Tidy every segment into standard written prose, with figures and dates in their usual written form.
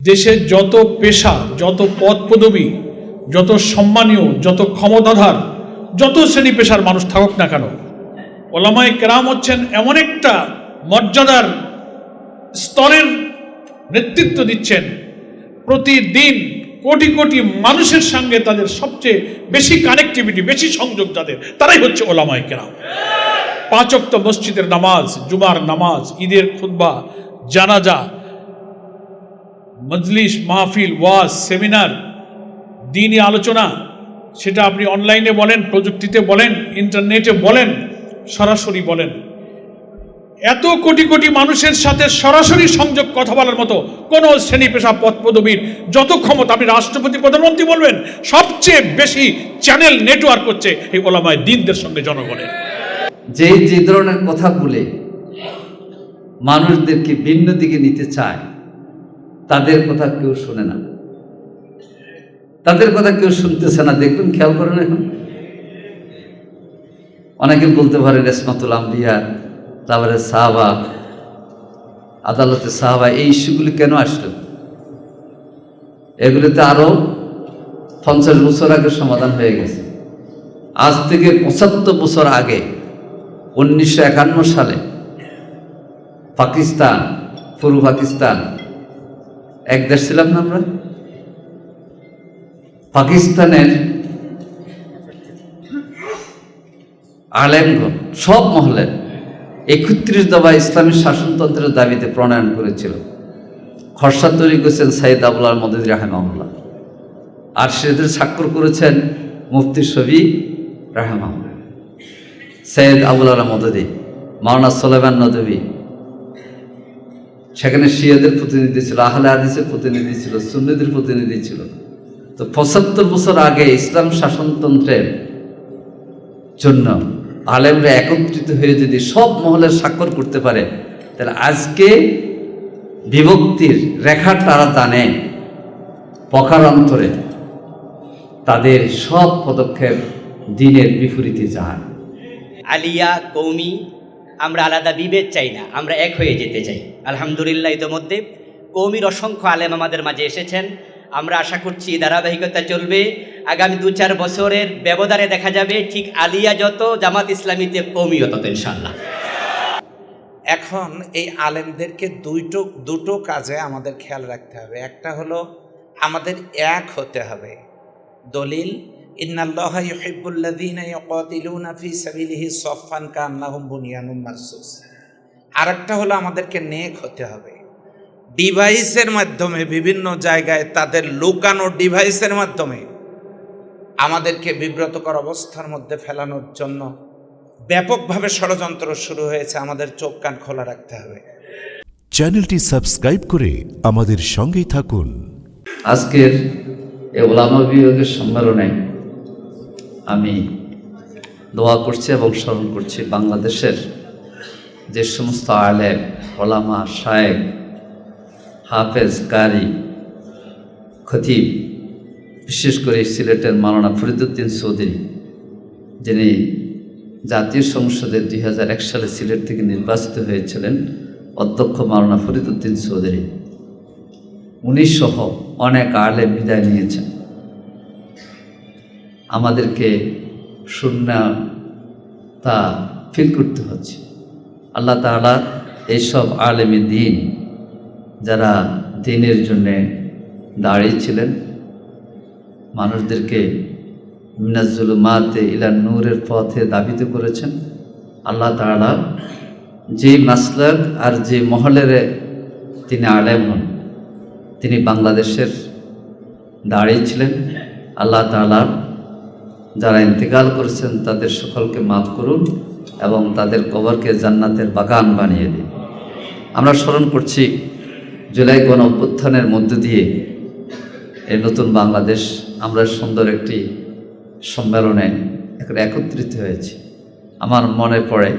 দেশের যত পেশা, যত পদ পদবী, যত সম্মানীয়, যত ক্ষমতাধর, যত শ্রেণী পেশার মানুষ থাকুক না কেন, ওলামায়ে কেরাম হচ্ছেন এমন একটা মর্যাদার স্তরের নেতৃত্ব দিচ্ছেন। প্রতিদিন কোটি কোটি মানুষের সঙ্গে তাদের সবচেয়ে বেশি কানেক্টিভিটি, বেশি সংযোগ যাদের, তারাই হচ্ছে ওলামায়ে কেরাম। 5 ওয়াক্ত মসজিদের নামাজ, জুমার নামাজ, ঈদের খুতবা, জানাজা, মজলিস, মাহফিল, ওয়াজ, সেমিনার, দ্বীনি আলোচনা, সেটা আপনি অনলাইনে বলেন, প্রযুক্তিতে বলেন, ইন্টারনেটে বলেন, সরাসরি বলেন, এত কোটি কোটি মানুষের সাথে সরাসরি সংযোগ কথা বলার মতো কোন শ্রেণী পেশা পদ পদবীর যত ক্ষমতা, আপনি রাষ্ট্রপতি, প্রধানমন্ত্রী বলবেন, সবচেয়ে বেশি চ্যানেল নেটওয়ার্ক হচ্ছে এই ওলামায়ে দ্বীনদের সঙ্গে জনগণের। যে ধরনের কথা বলে মানুষদেরকে ভিন্ন দিকে নিতে চায়, তাদের কথা কেউ শোনে না, তাদের কথা কেউ শুনতেছে না। দেখবেন, খেয়াল করেন, এখন অনেকে বলতে পারে রেসমাতুল আম্বিয়া, তারপরে সাহাবা, আদালতে সাহাবা, এই ইস্যুগুলি কেন আসলো? এগুলিতে আরো 50 বছর আগে সমাধান হয়ে গেছে। আজ থেকে 75 বছর আগে 1951 সালে পাকিস্তান, পূর্ব পাকিস্তান, এক দেশ ছিলাম না আমরা, পাকিস্তানের আলেমগণ সব মহলের 31 দফা ইসলামী শাসনতন্ত্রের দাবিতে প্রণয়ন করেছিল। খসড়া তৈরি করেছেন সাইদ আবুল আল মদদি রাহিমাহুল্লাহ, আর সেদের স্বাক্ষর করেছেন মুফতি শফি রাহিমাহুল্লাহ, সৈয়দ আবুল আল মদদি, মাওলানা সুলাইমান নদভী। সেখানে শিয়াদের প্রতিনিধি ছিল, আহলে হাদিসের প্রতিনিধি ছিল, সুন্নিদের প্রতিনিধি ছিল। তো 75 বছর আগে ইসলাম শাসনতন্ত্রের জন্য আলেমরা একত্রিত হয়ে যদি সব মহলের স্বাক্ষর করতে পারে, তাহলে আজকে বিভক্তির রেখা তারা টানে পকারান্তরে তাদের সব পদক্ষেপ দ্বীনের বিপরীতে যায়। আলিয়া, কৌমি, আমরা আলাদা বিভেদ চাই না, আমরা এক হয়ে যেতে চাই। আলহামদুলিল্লাহ, ইতিমধ্যে কৌমির অসংখ্য আলেম আমাদের মাঝে এসেছেন। আমরা আশা করছি ধারাবাহিকতা চলবে। আগামী 2-4 বছরের ব্যবধানে দেখা যাবে ঠিক আলিয়া যত, জামাত ইসলামীতে কৌমিও তত, ইনশাআল্লাহ। এখন এই আলেমদেরকে দুটো কাজে আমাদের খেয়াল রাখতে হবে। একটা হলো আমাদের এক হতে হবে। দলিল, ইন্নাল্লাহা ইউহিব্বুল্লাযীনা ইউকাতিলুনা ফী সাবিলিহি সাফফান কান্নাহুম বুনিয়ানুম মারসুস। আরেকটা হলো আমাদেরকে নেক হতে হবে। ডিভাইসের মাধ্যমে, বিভিন্ন জায়গায় তাদের লুকানো ডিভাইসের মাধ্যমে আমাদেরকে বিব্রতকর অবস্থার মধ্যে ফেলানোর জন্য ব্যাপকভাবে ষড়যন্ত্র শুরু হয়েছে। আমাদের চোখ কান খোলা রাখতে হবে। চ্যানেলটি সাবস্ক্রাইব করে আমাদের সঙ্গেই থাকুন। আজকের এই ওলামা বিভাগের সম্মেলনে আমি দোয়া করছি এবং স্মরণ করছি বাংলাদেশের যে সমস্ত আলেম, ওলামা, শায়েখ, হাফেজ, কারি, খতিব, বিশেষ করে সিলেটের মাওলানা ফরিদউদ্দিন চৌধুরী, যিনি জাতীয় সংসদের 2001 সালে সিলেট থেকে নির্বাচিত হয়েছিলেন, অধ্যক্ষ মাওলানা ফরিদউদ্দিন চৌধুরী, উনি সহ অনেক আলেম বিদায় নিয়েছেন। আমাদেরকে শূন্যতা ফিল করতে হচ্ছে। আল্লাহ তাআলা এইসব আলেমে দ্বীন যারা দ্বীনের জন্যে দাঁড়িয়েছিলেন, মানুষদেরকে মিনাজ জুলুমাতে ইলা নূরের পথে ধাবিত করেছেন, আল্লাহ তাআলা যে মাসলাক আর যে মহলের তিনি আলেম হন, তিনি বাংলাদেশের দাঁড়িয়েছিলেন। আল্লাহ তাআলা যারা ইন্তেকাল করেছেন তাদের সকলকে মাফ করুন এবং তাদের কবরকে জান্নাতের বাগান বানিয়ে দিন। আমরা স্মরণ করছি জুলাই গণ অভ্যুত্থানের মধ্য দিয়ে এই নতুন বাংলাদেশ, আমরা সুন্দর একটি সম্মেলনে একত্রিত হয়েছি। আমার মনে পড়ে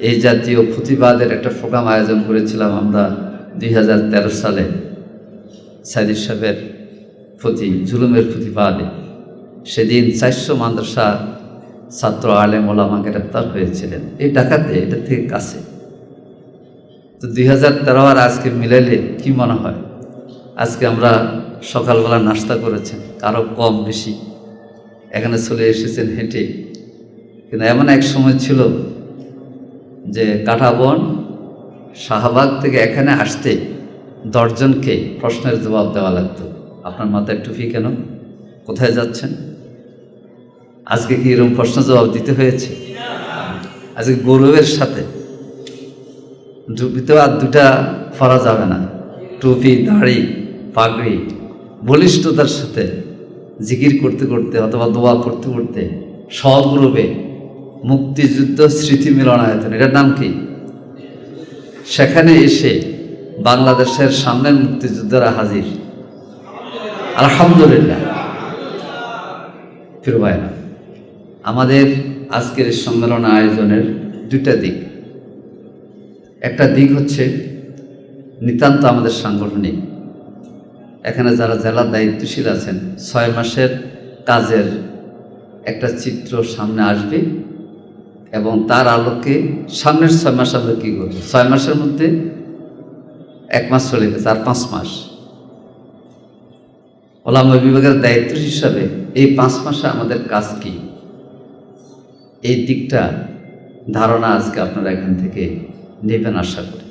এই জাতীয় প্রতিবাদের একটা প্রোগ্রাম আয়োজন করেছিলাম আমরা 2013 সালে সাইদি সাহেবের প্রতি জুলুমের প্রতিবাদে। সেদিন 400 মাদ্রাসা ছাত্র আলেম ওলামা গ্রেপ্তার হয়েছিলেন এই ঢাকাতে, এটা থেকে কাছে। তো 2013 আর আজকে মিলাইলে কি মনে হয়? আজকে আমরা সকালবেলা নাস্তা করেছেন, কারো কম বেশি এখানে চলে এসেছেন হেঁটে। কিন্তু এমন এক সময় ছিল যে কাঁটাবন শাহবাগ থেকে এখানে আসতে 10 জনকে প্রশ্নের জবাব দেওয়া লাগতো। আপনার মাথায় টুপি কেন? কোথায় যাচ্ছেন? আজকে কি এরকম প্রশ্ন জবাব দিতে হয়েছে? আজকে গৌরবের সাথে টুপিতেও আর দুটা পরা যাবে না। টুপি, দাড়ি, পাগড়ি বলিষ্ঠতার সাথে জিকির করতে করতে অথবা দোয়া করতে করতে সগৌরবে মুক্তিযুদ্ধ স্মৃতি মিলনায়তন, এটার নাম কি, সেখানে এসে বাংলাদেশের সামনের মুক্তিযোদ্ধারা হাজির। আলহামদুলিল্লাহ। প্রিয় ভাইরা, আমাদের আজকের এই সম্মেলন আয়োজনের দুটা দিক। একটা দিক হচ্ছে নিতান্ত আমাদের সাংগঠনিক। এখানে যারা জেলার দায়িত্বশীল আছেন 6 মাসের কাজের একটা চিত্র সামনে আসবে এবং তার আলোকে সামনের 6 মাস আমরা কী করব। 6 মাসের মধ্যে 1 মাস চলে গেছে, আর 5 মাস। ওলামা বিভাগের দায়িত্ব হিসাবে এই 5 মাসে আমাদের কাজ কি, এই দিকটা ধারণা আজকে আপনারা এখান থেকে নেবেন আশা করি।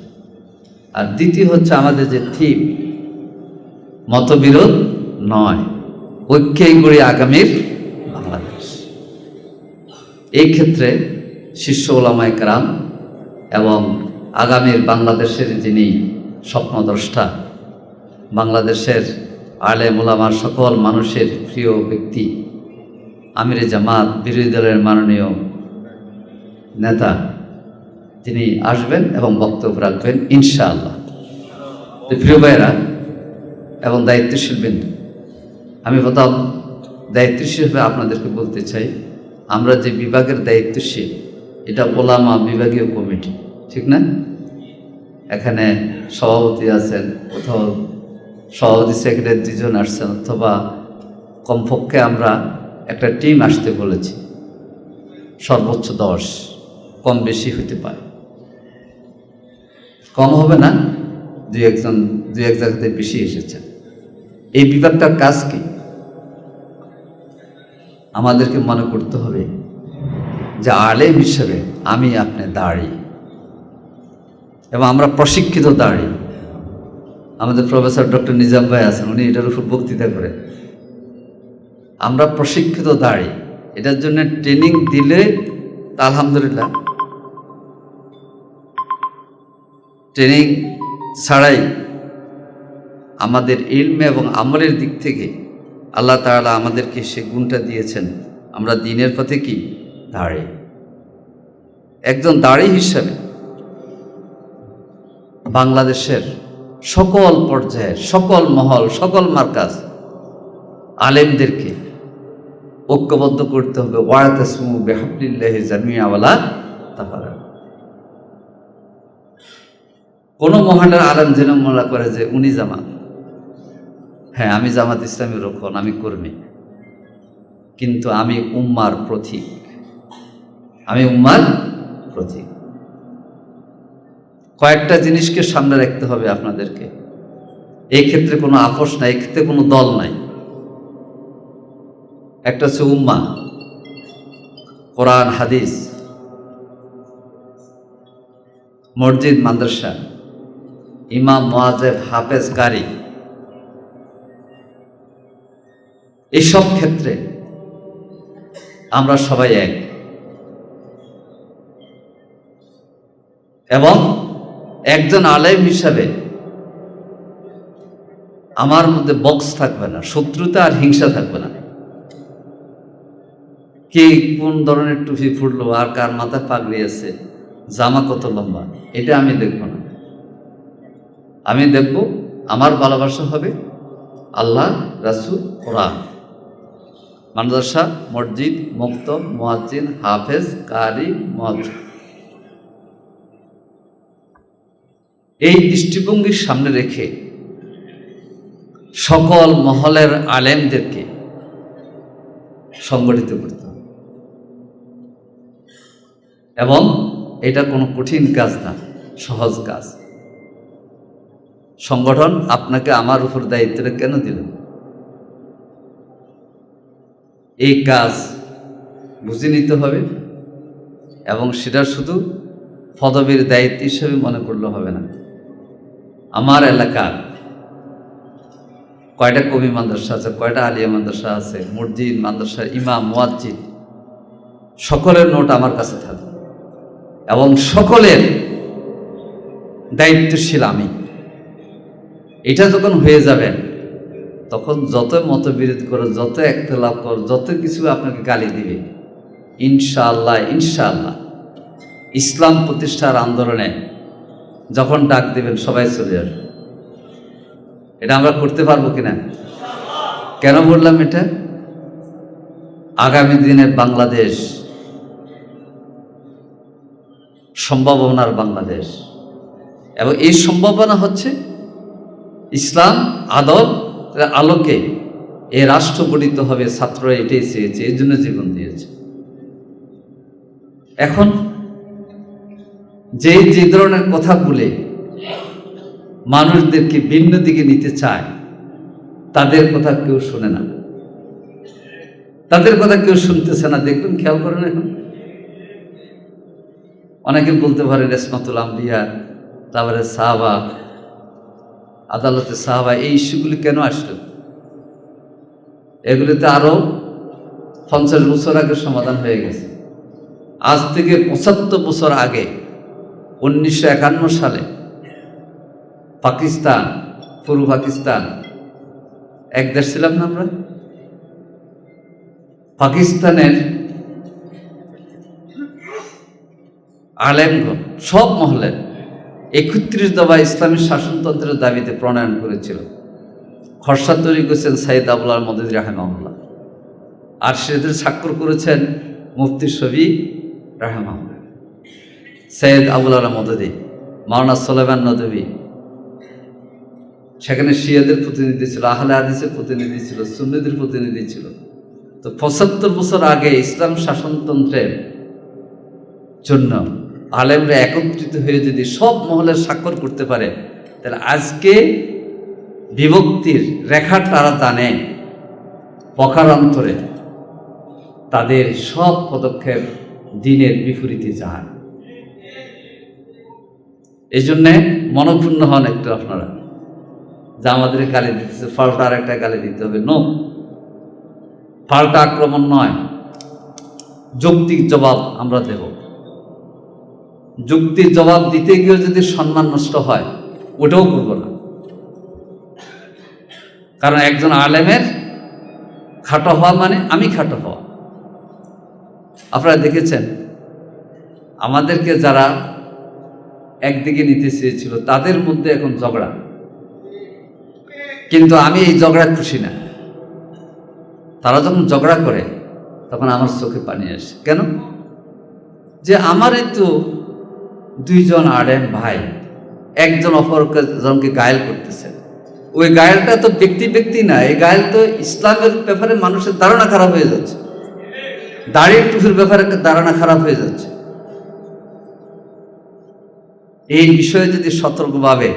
আর দ্বিতীয় হচ্ছে আমাদের যে থিম, মতবিরোধ নয়, ঐক্যেই গড়ি আগামীর বাংলাদেশ। এই ক্ষেত্রে শিষ্য ওলামায়ে কেরাম এবং আগামীর বাংলাদেশের যিনি স্বপ্নদ্রষ্টা, বাংলাদেশের আলেম ওলামার সকল মানুষের প্রিয় ব্যক্তি, আমিরে জামাত বিরোধী দলের মাননীয় নেতা, তিনি আসবেন এবং বক্তব্য রাখবেন ইনশাআল্লাহ। প্রিয় ভাইয়েরা এবং দায়িত্বশীল বৃন্দ, আমি প্রথম দায়িত্বশীল হিসেবে আপনাদেরকে বলতে চাই, আমরা যে বিভাগের দায়িত্বশীল এটা ওলামা বিভাগীয় কমিটি, ঠিক না? এখানে সভাপতি আছেন, কোথাও সভাপতি সেক্রেটারি 2 জন আসছেন, অথবা কমপক্ষে আমরা একটা টিম আসতে বলেছি, সর্বোচ্চ 10, কম বেশি হতে পারে, কম হবে না, 2-1 জায়গাতে বেশি এসেছেন। এই বিভাগটার কাজ কি? আমাদেরকে মনে করতে হবে যে আলেম হিসেবে আমি আপনি দাঁড়ি, এবং আমরা প্রশিক্ষিত দাঁড়ি। আমাদের প্রফেসর ডক্টর নিজাম ভাই আছেন, উনি এটার উপর বক্তৃতা করেন। আমরা প্রশিক্ষিত দাঁড়ি, এটার জন্য ট্রেনিং দিলে আলহামদুলিল্লাহ, ট্রেনিং ছাড়াই আমাদের ইলমে এবং আমলের দিক থেকে আল্লাহ তাআলা আমাদেরকে সে গুণটা দিয়েছেন, আমরা দ্বীনের পথে কি দাঁড়ি। একজন দাঁড়ি হিসাবে বাংলাদেশের সকল পর্যায়ের, সকল মহল, সকল মার্কাজ আলেমদেরকে ঐক্যবদ্ধ করতে হবে। ওয়াতাসিমু বিহাবলিল্লাহি জামিআ ওয়ালা তাফাররাকু। কোনো মহলের আলেম যেন মনে করে যে উনি জামাত, হ্যাঁ আমি জামাত ইসলামী রক্ষণ, আমি কর্মী, কিন্তু আমি উম্মার প্রতীক, আমি উম্মার প্রতীক। কয়েকটা জিনিসকে সামনে রাখতে হবে আপনাদেরকে। এই ক্ষেত্রে কোনো আপোষ নাই, এই ক্ষেত্রে কোনো দল নাই। একটা হচ্ছে উম্মা, কোরআন হাদিস, মসজিদ মাদ্রাসা, ইমাম মুয়াজ্জিন হাফেজ কারি, এইসব ক্ষেত্রে আমরা সবাই এক। এবং একজন আলেম হিসাবে আমার মধ্যে বক্স থাকবে না, শত্রুতা আর হিংসা থাকবে না। কে কোন ধরনের টুপি ফুটলো, আর কার মাথা পাগড়ি আছে, জামা কত লম্বা, এটা আমি দেখব না। আমি দেখব আমার ভালোবাসা হবে আল্লাহ, রাসূল, কোরআন। মাদ্রাসা, মসজিদ, মক্তব, মুয়াজ্জিন, হাফেজ, কারি, মুয়াজ্জিন, এই দৃষ্টিভঙ্গির সামনে রেখে সকল মহলের আলেমদেরকে সংগঠিত করতে হবে। এবং এটা কোনো কঠিন কাজ না, সহজ কাজ। সংগঠন আপনাকে আমার উপর দায়িত্বটা কেন দিল? এই কাজ বুঝে নিতে হবে এবং সেটা শুধু পদবীর দায়িত্ব হিসেবে মনে করলে হবে না। আমার এলাকার কয়টা কবি মাদ্রাসা আছে, কয়টা আলিয়া মাদ্রাসা আছে, মসজিদ মাদ্রাসা ইমাম মুয়াজ্জিন সকলের নোট আমার কাছে থাকে এবং সকলের দায়িত্বশীল আমি। এটা যখন হয়ে যাবেন তখন যত মতবিরোধ করো, যত একতলাপ করো, যত কিছু আপনাকে গালি দিবে, ইনশাআল্লাহ ইনশাআল্লাহ ইসলাম প্রতিষ্ঠার আন্দোলনে যখন ডাক দেবেন সবাই চলে আসবে। এটা আমরা করতে পারবো কিনা? কেন বললাম এটা? আগামী দিনের বাংলাদেশ সম্ভাবনার বাংলাদেশ, এবং এই সম্ভাবনা হচ্ছে ইসলাম আদব আলোকে এ রাষ্ট্র গঠিত হবে। ছাত্ররা এটাই চেয়েছে, এই জন্য জীবন দিয়েছে। এখন যে ধরনের কথা বলে মানুষদেরকে ভিন্ন দিকে নিতে চায়, তাদের কথা কেউ শোনে না, তাদের কথা কেউ শুনতেছে না। দেখবেন, খেয়াল করেন, এখন অনেকে বলতে পারে রেসমাতুল আম্বিয়া, তারপরে সাহাবা, আদালতে সাহাবা, এই ইস্যুগুলি কেন আসলো? এগুলিতে আরো 50 বছর আগে সমাধান হয়ে গেছে। আজ থেকে 75 বছর আগে 1951 সালে পাকিস্তান, পূর্ব পাকিস্তান, এক দেশ ছিলাম না আমরা, পাকিস্তানের আলেমগণ সব মহলের 31 দফা ইসলামী শাসনতন্ত্রের দাবিতে প্রণয়ন করেছিল। খসড়া তৈরি করেছেন সাইদ আবুল আল মদদি রাহিমাহুল্লাহ, আর সেদের স্বাক্ষর করেছেন মুফতি শফি রাহিমাহুল্লাহ, সৈয়দ আবুল আল মদদি, মাওলানা সুলাইমান নদভী। সেখানে শিয়াদের প্রতিনিধি ছিল, আহলে হাদিসের প্রতিনিধি ছিল, সুন্নিদের প্রতিনিধি ছিল। তো 75 বছর আগে ইসলাম শাসনতন্ত্রের জন্য আলেমরা একত্রিত হয়ে যদি সব মহলের স্বাক্ষর করতে পারে, তাহলে আজকে বিভক্তির রেখা তারা টানে পকারান্তরে তাদের সব পদক্ষেপ দিনের বিপরীতে যায়। এই জন্যে মনক্ষুণ্ণ হন একটু আপনারা, যা আমাদের গালি দিতেছে, পাল্টা আর একটা গালি দিতে হবে। নো, পাল্টা আক্রমণ নয়, যৌক্তিক জবাব আমরা দেব। যুক্তির জবাব দিতে গিয়েও যদি সম্মান নষ্ট হয়, ওটাও করব না। কারণ একজন আলেমের খাটো হওয়া মানে আমি খাটো হওয়া। আপনারা দেখেছেন, আমাদেরকে যারা একদিকে নিতে চেয়েছিল তাদের মধ্যে এখন ঝগড়া, কিন্তু আমি এই ঝগড়া খুশি না। তারা যখন ঝগড়া করে তখন আমার চোখে পানি আসে। কেন? যে আমারই তো দুইজন আলেম ভাই, একজন অপরজনকে গায়েল করতেছে। ওই গায়েলটা তো ব্যক্তি না, এই গায়েল তো ইসলামের ব্যাপারে মানুষের ধারণা খারাপ হয়ে যাচ্ছে, দাড়ি টুপির ব্যাপারে ধারণা খারাপ হয়ে যাচ্ছে। এই বিষয়ে যদি সতর্কভাবে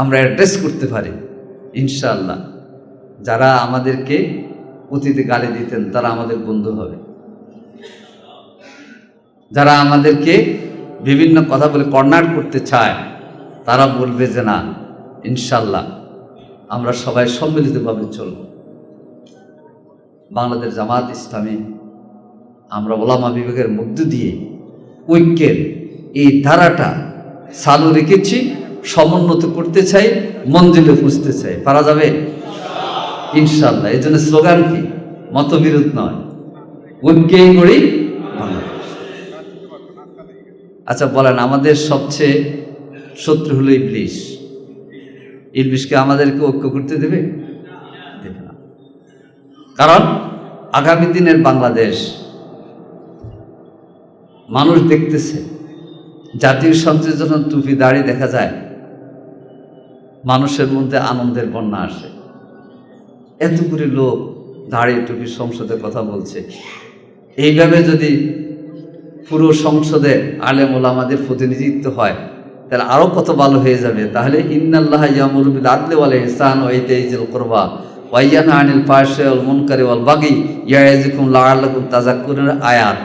আমরা অ্যাড্রেস করতে পারি, ইনশাআল্লাহ যারা আমাদেরকে অতীতে গালি দিতেন তারা আমাদের বন্ধু হবে। যারা আমাদেরকে বিভিন্ন কথা বলে কর্নার করতে চায় তারা বলবে যে না, ইনশাআল্লাহ আমরা সবাই সম্মিলিতভাবে চলব। বাংলাদেশ জামাত ইসলামী আমরা ওলামা বিভাগের মধ্য দিয়ে ঐক্যের এই ধারাটা চালু রেখেছি, সমুন্নত করতে চাই, মঞ্জিলে পৌঁছতে চাই। পারা যাবে ইনশাআল্লাহ। এই জন্য স্লোগান কি? মতবিরোধ নয়, ঐক্যেই গড়ি বাংলাদেশ। আচ্ছা বলেন, আমাদের সবচেয়ে শত্রু হলো ইবলিশ। ইবলিশকে আমাদেরকে ঐক্য করতে দেবে? দেবে না। কারণ আগামী দিনের বাংলাদেশ মানুষ দেখতেছে, জাতীয় সঞ্চয় যখন টুপি দাড়ি দেখা যায়, মানুষের মধ্যে আনন্দের বন্যা আসে। এতগুলি লোক দাড়ি টুপি সংসদে কথা বলছে। এইভাবে যদি পুরো সংসদে আলেম ওলামাদের প্রতিনিধিত্ব হয়, তাহলে আরও কত ভালো হয়ে যাবে। তাহলে ইন্নাল্লাহা ইয়ামুরু বিল আদলি ওয়াল ইহসান ওয়া ইতাই যিল কুরবা ওয়া ইয়ানহা আনিল ফাহশাই ওয়াল মুনকারি ওয়াল বাগি ইয়াইযুকুম লাআল্লাকুম তাযাক্কুরুন আয়াত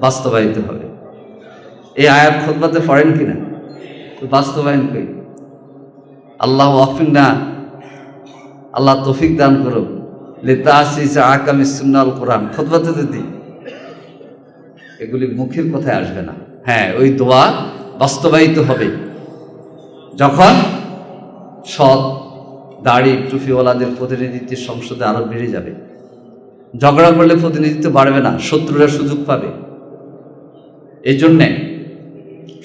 বাস্তবায়িত হবে। এই আয়াত খুতবাতে পড়েন কিনা? তো বাস্তবায়ন করি। আল্লাহ ওয়াফিকনা, আল্লাহ তৌফিক দান করুক লিতাসিস আহকামিস সুন্নাহ আল কোরআন। খুতবাতে যদি এগুলি মুখের কথায় আসবে না, হ্যাঁ ওই দোয়া বাস্তবায়িত হবে যখন সৎ দাড়ি টুপিওয়ালাদের প্রতিনিধিত্বের সংসদে আরো বেড়ে যাবে। ঝগড়া করলে প্রতিনিধিত্ব বাড়বে না, শত্রুরা সুযোগ পাবে। এই জন্যে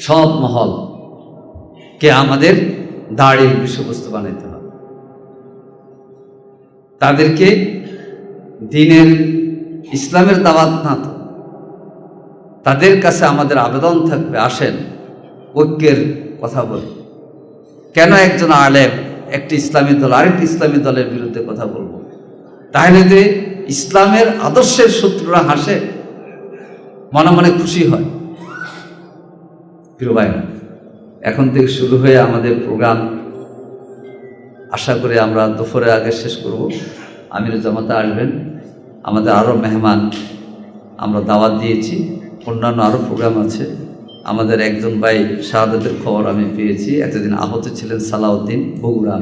সব মহলকে আমাদের দাড়ির বিষয়বস্তু বানাইতে হবে, তাদেরকে দ্বীনের ইসলামের দাওয়াত না তো তাদের কাছে আমাদের আবেদন থাকবে, আসেন ঐক্যের কথা বলি। কেন একজন আলেম একটি ইসলামী দল আরেকটি ইসলামী দলের বিরুদ্ধে কথা বলবো? তাহলে যে ইসলামের আদর্শের শত্রুরা হাসে, মনে মনে খুশি হয়। প্রিয় ভাইরা, এখন থেকে শুরু হয়ে আমাদের প্রোগ্রাম আশা করি আমরা দুপুরের আগে শেষ করব। আমির জামাতা আসবেন, আমাদের আরও মেহমান আমরা দাওয়াত দিয়েছি, অন্যান্য আরও প্রোগ্রাম আছে। আমাদের একজন ভাই শাহাদাতের খবর আমি পেয়েছি, এতদিন আহত ছিলেন সালাউদ্দিন, বগুড়া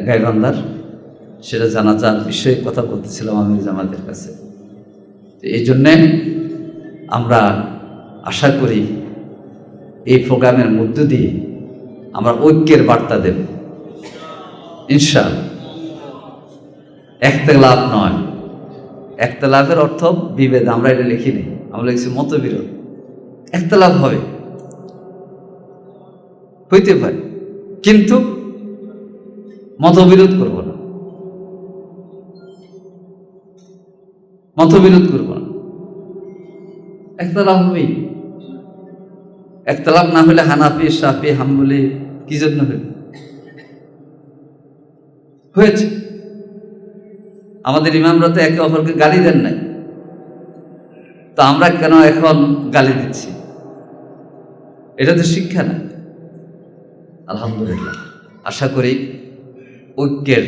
গাইবান্ধার, সেটা জানাজার বিষয়ে কথা বলতেছিলাম আমির জামাতের কাছে। তো এই জন্যে আমরা আশা করি এই প্রোগ্রামের মধ্য দিয়ে আমরা ঐক্যের বার্তা দেব ইনশাআল্লাহ। একতলাফ নয়, একতলাফের অর্থ বিভেদ, আমরা এটা লিখিনি, আমরা লিখছি মতবিরোধ। একতলাফ হবে, হইতে পারে, কিন্তু মতবিরোধ করব না, মতবিরোধ করব না। একতলাফ হবেই। একতলাফ না হলে হানাফি শাফি হাম্বলি কি জন্য হয়েছে? আমাদের ইমামরা তো একে অপরকে গালি দেন নাই, তো আমরা কেন এখন গালি দিচ্ছি? এটা তো শিক্ষা না। আলহামদুলিল্লাহ, আশা করি ঐক্যের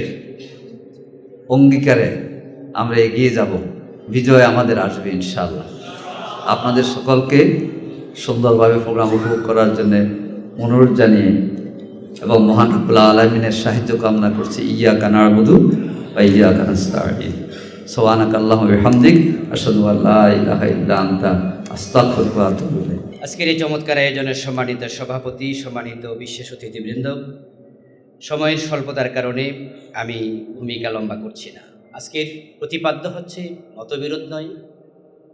অঙ্গীকারে আমরা এগিয়ে যাব, বিজয় আমাদের আসবে ইনশাআল্লাহ। আপনাদের সকলকে সুন্দরভাবে প্রোগ্রাম উপভোগ করার জন্য অনুরোধ জানিয়ে এবং মহান রব্বুল আলামিনের সাহায্য কামনা করছি। ইয়াকা না'বুদু ওয়া ইয়াকা নাস্তাঈন। সুবহানাকা আল্লাহুম্মা ওয়া বিহামদিক আশহাদু আল্লা ইলাহা ইল্লা আনতা আস্তাগফিরুকা ওয়া আতুবু ইলাইক। আজকের এই চমৎকার আয়োজনের সম্মানিত সভাপতি, সম্মানিত বিশেষ অতিথিবৃন্দ, সময়ের স্বল্পতার কারণে আমি ভূমিকা লম্বা করছি না। আজকের প্রতিপাদ্য হচ্ছে মতবিরোধ নয়,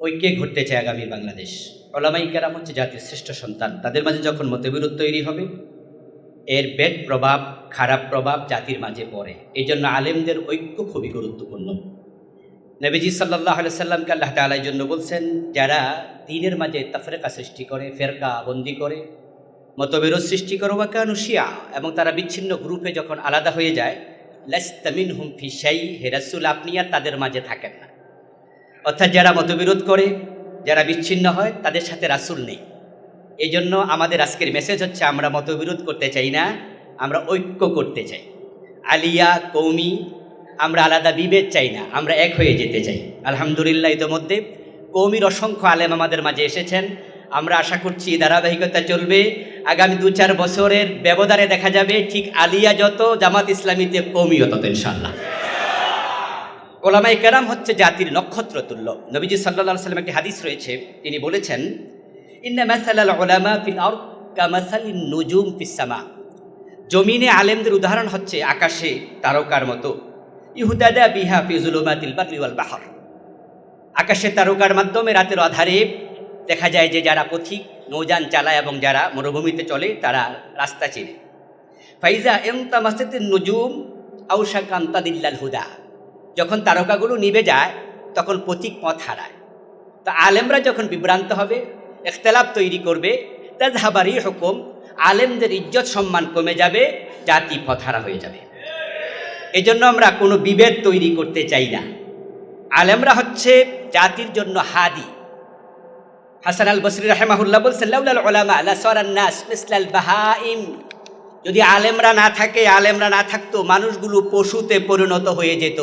ঐক্যে ঘটতে চায় আগামীর বাংলাদেশ। ওলামায়ে কেরাম হচ্ছে জাতির শ্রেষ্ঠ সন্তান, তাদের মাঝে যখন মতবিরোধ তৈরি হবে এর ব্যাড প্রভাব, খারাপ প্রভাব জাতির মাঝে পড়ে। এই জন্য আলেমদের ঐক্য খুবই গুরুত্বপূর্ণ। নবীজি সাল্লাল্লাহু আলাইহি সাল্লামকে আল্লাহ তাআলা এই জন্য বলছেন, যারা দ্বীনের মাঝে তাফরিকা সৃষ্টি করে, ফেরকা বন্দি করে, মতবিরোধ সৃষ্টি করে, ওয়া কানু শিয়া, এবং তারা বিচ্ছিন্ন গ্রুপে যখন আলাদা হয়ে যায়, লাস্তা মিনহুম ফি শাই, হে রাসূল আপনি আর তাদের মাঝে থাকেন না। অর্থাৎ যারা মতবিরোধ করে, যারা বিচ্ছিন্ন হয়, তাদের সাথে রাসূল নেই। এই জন্য আমাদের আজকের মেসেজ হচ্ছে, আমরা মতবিরোধ করতে চাই না, আমরা ঐক্য করতে চাই। আলিয়া কৌমি, আমরা আলাদা বিভেদ চাই না, আমরা এক হয়ে যেতে চাই। আলহামদুলিল্লাহ, ইতোমধ্যে কৌমির অসংখ্য আলেম আমাদের মাঝে এসেছেন। আমরা আশা করছি ধারাবাহিকতা চলবে। আগামী 2-4 বছরের ব্যবধানে দেখা যাবে ঠিক আলিয়া যত, জামাত ইসলামীতে কৌমিও তত ইনশাআল্লাহ। ওলামায়ে কেরাম হচ্ছে জাতির নক্ষত্র তুল্য। নবীজি সাল্লাল্লাহু আলাইহি ওয়াসাল্লাম একটি হাদিস রয়েছে, তিনি বলেছেন, ইন্না মাসালাল উলামা ফিল আরদ কামাসালিন নুজুম ফিস সামা। জমিনে আলেমদের উদাহরণ হচ্ছে আকাশে তারকার মতো। ইহুদাদা বিহা ফি যুলুমাতিল বাররি ওয়াল বাহর। আকাশে তারকার মাধ্যমে রাতের আধারে দেখা যায় যে যারা পথিক নৌযান চালায় এবং যারা মরুভূমিতে চলে তারা রাস্তা চেনে। ফাইজা ইনতামাসাতিন নুজুম আওশাকা আন তাদিল্লাল হুদা। যখন তারকাগুলো নিভে যায় তখন পথিক পথ হারায়। তো আলেমরা যখন বিভ্রান্ত হবে, ইখতিলাফ তৈরি করবে, তাযহাবারি হুকুম, আলেমদের ইজ্জত সম্মান কমে যাবে, জাতি পথহারা হয়ে যাবে। এজন্য আমরা কোনো বিভেদ তৈরি করতে চাই না। আলেমরা হচ্ছে জাতির জন্য হাদি, হাসান আল বসরি রাহিমাহুল্লাহ বলছেন, লাউলাল উলামা লাসারান নাস মিসলাল বাহাইম, যদি আলেমরা না থাকতো মানুষগুলো পশুতে পরিণত হয়ে যেত।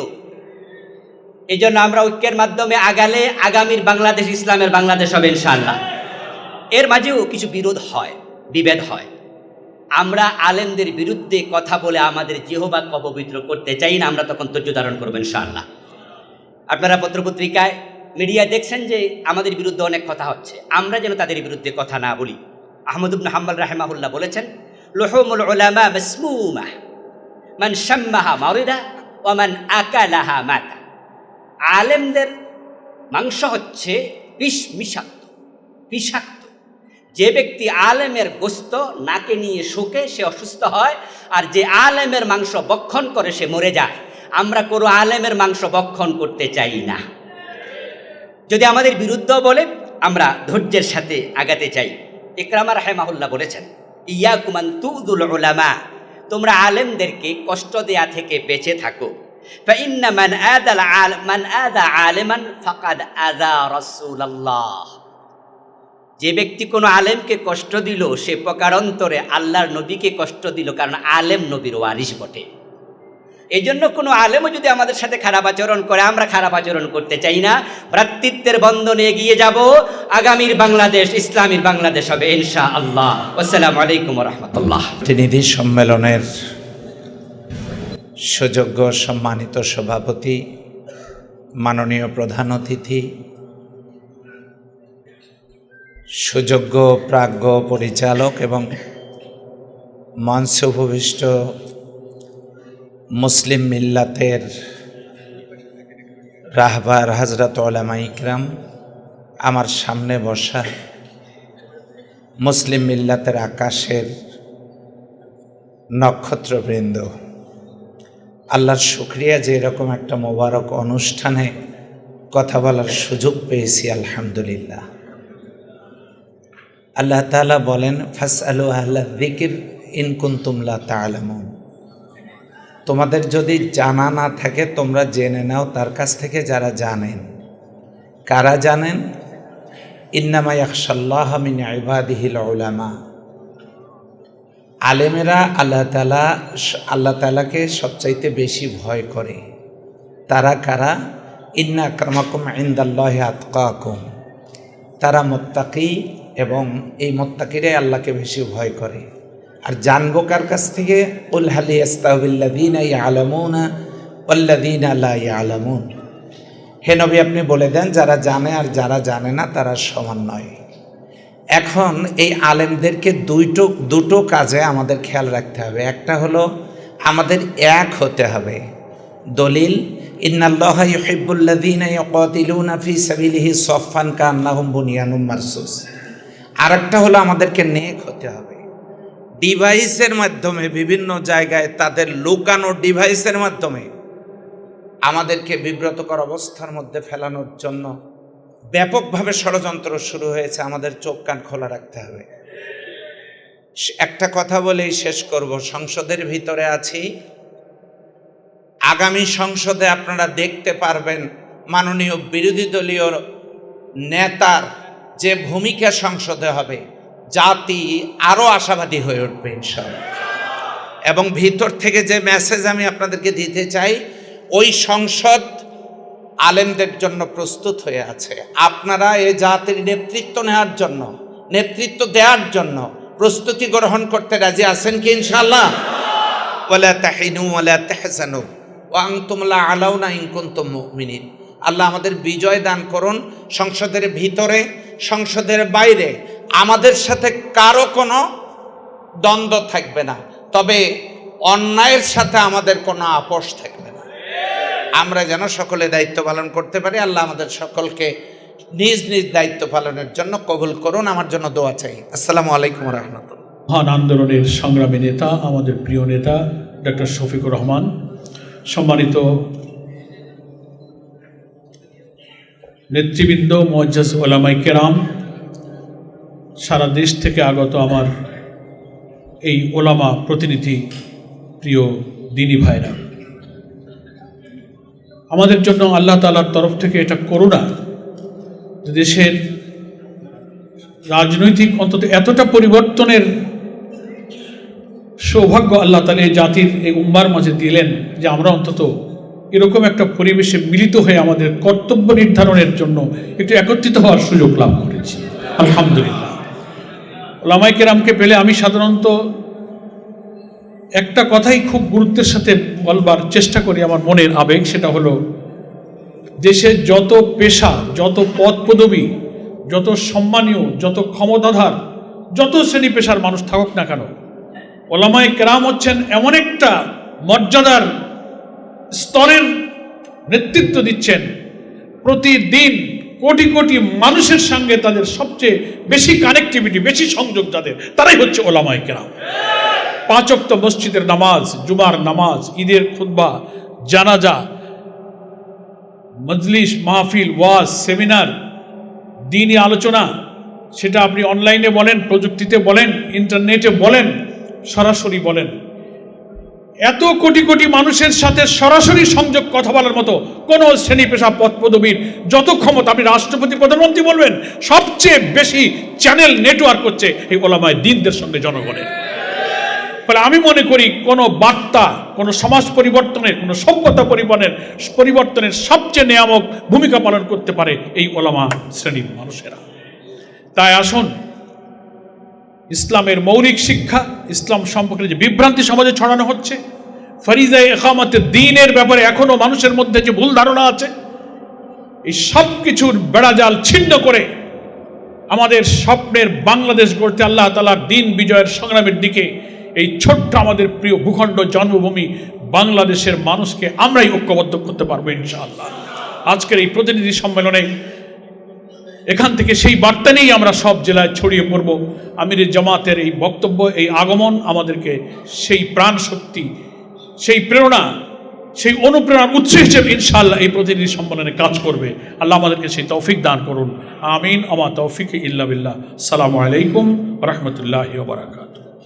এই জন্য আমরা ঐক্যের মাধ্যমে আগালে আগামীর বাংলাদেশ ইসলামের বাংলাদেশ হবে ইনশাআল্লাহ। এর মাঝেও কিছু বিভেদ হয়। আমরা আলেমদের বিরুদ্ধে কথা বলে আমাদের জিহ্বাকে অপবিত্র করতে চাই না, আমরা তখন ধৈর্য ধারণ করবো ইনশাআল্লাহ। আপনারা পত্রপত্রিকায় মিডিয়ায় দেখছেন যে আমাদের বিরুদ্ধে অনেক কথা হচ্ছে, আমরা যেন তাদের বিরুদ্ধে কথা না বলি। আহমদ ইবনে হাম্বল রাহিমাহুল্লাহ বলেছেন, লুহুমুল উলামা মাসমুমা মান শাম্মাহা মারিদা ওয়া মান আকালাহা মাতা। আলেমদের মাংস হচ্ছে বিষাক্ত। যে ব্যক্তি আলেমের গোস্ত নাকে নিয়ে শুকে সে অসুস্থ হয়, আর যে আলেমের মাংস ভক্ষণ করে সে মরে যায়। আমরা কোনো আলেমের মাংস ভক্ষণ করতে চাই না। যদি আমাদের বিরুদ্ধ বলে আমরা ধৈর্যের সাথে আগাতে চাই। ইকরামা রাহিমাহুল্লাহ বলেছেন, ইয়াকুম আন তুযুল উলামা, তোমরা আলেমদেরকে কষ্ট দেয়া থেকে বেঁচে থাকো। ফাইন্না মান আযা আলিমান ফাকাদ আযা রাসূলুল্লাহ, যে ব্যক্তি কোনো আলেমকে কষ্ট দিল সে প্রকারান্তরে আল্লাহর নবীকে কষ্ট দিল, কারণ আলেম নবীর ওয়ারিস বটে। এই জন্য কোনো আলেমও যদি আমাদের সাথে খারাপ আচরণ করে আমরা খারাপ আচরণ করতে চাই না। ভ্রাতৃত্বের বন্ধনে এগিয়ে যাব, আগামীর বাংলাদেশ ইসলামীর বাংলাদেশ হবে ইনশাআল্লাহ। আসসালামু আলাইকুম ওয়া রাহমাতুল্লাহ। প্রতিনিধি সম্মেলনের সুযোগ্য সম্মানিত সভাপতি, মাননীয় প্রধান অতিথি, সুযোগ্য প্রাজ্ঞ পরিচালক এবং মঞ্চে উপবিষ্ট মুসলিম মিল্লাতের রাহবার হযরত উলামা ইকরাম, আমার সামনে বসা মুসলিম মিল্লাতের আকাশের নক্ষত্রবৃন্দ, আল্লাহর শুকরিয়া যে এরকম একটা মোবারক অনুষ্ঠানে কথা বলার সুযোগ পেয়েছি, আলহামদুলিল্লাহ। আল্লাহ তাআলা বলেন, ফাসআলু আহলা যিকির ইন কুনতুম লা তা'লামুন, তোমাদের যদি জানা না থাকে তোমরা জেনে নাও তার কাছ থেকে যারা জানেন। কারা জানেন? ইন্নামা ইয়াখশাল্লাহ মিন ইবাদিহিল উলামা, আলেমেরা আল্লাহ তাআলাকে সবচাইতে বেশি ভয় করে। তারা কারা? ইন্না আকরামাকুম ইনদাল্লাহি আতকাকুম, তারা মুত্তাকি এবং এই মুত্তাকিরাই আল্লাহকে বেশি ভয় করে। আর জানবো কার কাছ থেকে? কুল হাল ইয়াস্তাউবিল্লাযীনা ইয়ালামুনা ওয়াল্লাযীনা লা ইয়ালামুন, হে নবী আপনি বলে দেন যারা জানে আর যারা জানে না তারা সমান নয়। এখন এই আলেমদেরকে দুটো কাজে আমাদের খেয়াল রাখতে হবে। একটা হলো আমাদের এক হতে হবে। দলিল, ইন্নাল্লাহা ইউহিব্বুল্লাযীনা ইয়াকাতিলুনা ফি সাবিলিহি সাফফান কান্নাহুম বুনিয়ানুম মারসুস। আরেকটা হলো আমাদেরকে নেক হতে হবে। ডিভাইসের মাধ্যমে বিভিন্ন জায়গায় তাদের লুকানো ডিভাইসের মাধ্যমে আমাদেরকে বিব্রতকর অবস্থার মধ্যে ফেলানোর জন্য ব্যাপকভাবে ষড়যন্ত্র শুরু হয়েছে। আমাদের চোখ কান খোলা রাখতে হবে। একটা কথা বলেই শেষ করব। সংসদের ভিতরে আছি, আগামী সংসদে আপনারা দেখতে পারবেন মাননীয় বিরোধী দলীয় নেতার যে ভূমিকা সংসদে হবে, জাতি আরও আশাবাদী হয়ে উঠবে ইনশাআল্লাহ। এবং ভিতর থেকে যে মেসেজ আমি আপনাদেরকে দিতে চাই, ওই সংসদ আলেমদের জন্য প্রস্তুত হয়ে আছে। আপনারা এ জাতির নেতৃত্ব নেওয়ার জন্য, নেতৃত্ব দেওয়ার জন্য প্রস্তুতি গ্রহণ করতে রাজি আছেন কি ইনশাআল্লাহ? ওয়ালা তাহিনু ওয়ালা তাহজানু ওয়া আনতুম লা আলাউনা ইন কুনতুম মুমিনিন। আল্লাহ আমাদের বিজয় দান করুন। সংসদের ভিতরে, সংসদের বাইরে আমাদের সাথে কারো কোনো দ্বন্দ্ব থাকবে না, তবে অন্যায়ের সাথে আমাদের কোনো আপোষ থাকবে না। আমরা যেন সকলে দায়িত্ব পালন করতে পারি। আল্লাহ আমাদের সকলকে নিজ নিজ দায়িত্ব পালনের জন্য কবুল করুন। আমার জন্য দোয়া চাই। আসসালামু আলাইকুম ওয়া রাহমাতুল্লাহ। মহান আন্দোলনের সংগ্রামী নেতা, আমাদের প্রিয় নেতা ডক্টর শফিকুর রহমান, সম্মানিত নেতৃবৃন্দ, মুআজ্জাজ উলামায়ে কেরাম, সারা দেশ থেকে আগত আমার এই ওলামা প্রতিনিধি, প্রিয় দিনী ভাইরা, আমাদের জন্য আল্লাহ তাআলার তরফ থেকে এটা করুণা, দেশের রাজনৈতিক অন্তত এতটা পরিবর্তনের সৌভাগ্য আল্লাহ তাআলা এই জাতির এই উম্মার মাঝে দিলেন যে আমরা অন্তত এরকম একটা পরিবেশে মিলিত হয়ে আমাদের কর্তব্য নির্ধারণের জন্য একটু একত্রিত হওয়ার সুযোগ লাভ করেছি, আলহামদুলিল্লাহ। ওলামায়ে কেরামকে পেলে আমি সাধারণত একটা কথাই খুব গুরুত্বের সাথে বলবার চেষ্টা করি, আমার মনের আবেগ, সেটা হলো দেশে যত পেশা, যত পদ পদবী, যত সম্মানীয়, যত ক্ষমতাধর, যত শ্রেণী পেশার মানুষ থাকুক না কেন, ওলামায়ে কেরাম হচ্ছেন এমন একটা মর্যাদার স্তরের নেতৃত্ব দিচ্ছেন, প্রতিদিন কোটি কোটি মানুষের সঙ্গে তাদের সবচেয়ে বেশি কানেক্টিভিটি, বেশি সংযোগ যাদের, তারাই হচ্ছে ওলামায়ে কেরাম। 5 ওয়াক্ত মসজিদের নামাজ, জুমার নামাজ, ঈদের খুতবা, জানাজা, মজলিস, মাহফিল, ওয়াজ, সেমিনার, দ্বীনি আলোচনা, সেটা আপনি অনলাইনে বলেন, প্রযুক্তিতে বলেন, ইন্টারনেটে বলেন, সরাসরি বলেন, এত কোটি কোটি মানুষের সাথে সরাসরি সংযোগ কথা বলার মতো কোনো শ্রেণী পেশা পদ পদবীর যত ক্ষমতা, আপনি রাষ্ট্রপতি, প্রধানমন্ত্রী বলবেন, সবচেয়ে বেশি চ্যানেল নেটওয়ার্ক হচ্ছে এই ওলামায়ে দ্বীনদের সঙ্গে জনগণের। ফলে আমি মনে করি কোনো বার্তা, কোনো সমাজ পরিবর্তনের, কোনো সভ্যতা পরিবর্তনের সবচেয়ে নিয়ামক ভূমিকা পালন করতে পারে এই ওলামা শ্রেণীর মানুষেরা। তাই আসুন, ইসলামের মৌলিক শিক্ষা, ইসলাম সম্পর্কে যে বিভ্রান্তি সমাজে ছড়ানো হচ্ছে, ফরিজায়ে ইকামতে দ্বীনের ব্যাপারে এখনো মানুষের মধ্যে যে ভুল ধারণা আছে, এই সব কিছুর বেড়াজাল ছিন্ন করে আমাদের স্বপ্নের বাংলাদেশ গড়তে, আল্লাহ তাআলার দ্বীন বিজয়ের সংগ্রামের দিকে এই ছোট্ট আমাদের প্রিয় ভূখণ্ড, জন্মভূমি বাংলাদেশের মানুষকে আমরাই ঐক্যবদ্ধ করতে পারবো ইনশাআল্লাহ। আজকের এই প্রতিনিধি সম্মেলনে এখান থেকে সেই বার্তা নিয়েই আমরা সব জেলায় ছড়িয়ে পড়ব। আমির জামাতের এই বক্তব্য, এই আগমন আমাদেরকে সেই প্রাণ শক্তি, সেই প্রেরণা, সেই অনুপ্রেরণার উৎস হিসেবে ইনশাআল্লাহ এই প্রতিনিধি সম্মেলনে কাজ করবে। আল্লাহ আমাদেরকে সেই তৌফিক দান করুন, আমিন। আমা তৌফিক ইল্লা বিল্লাহ। আসসালামু আলাইকুম ওয়া রাহমাতুল্লাহি ওয়া বারাকাতুহু।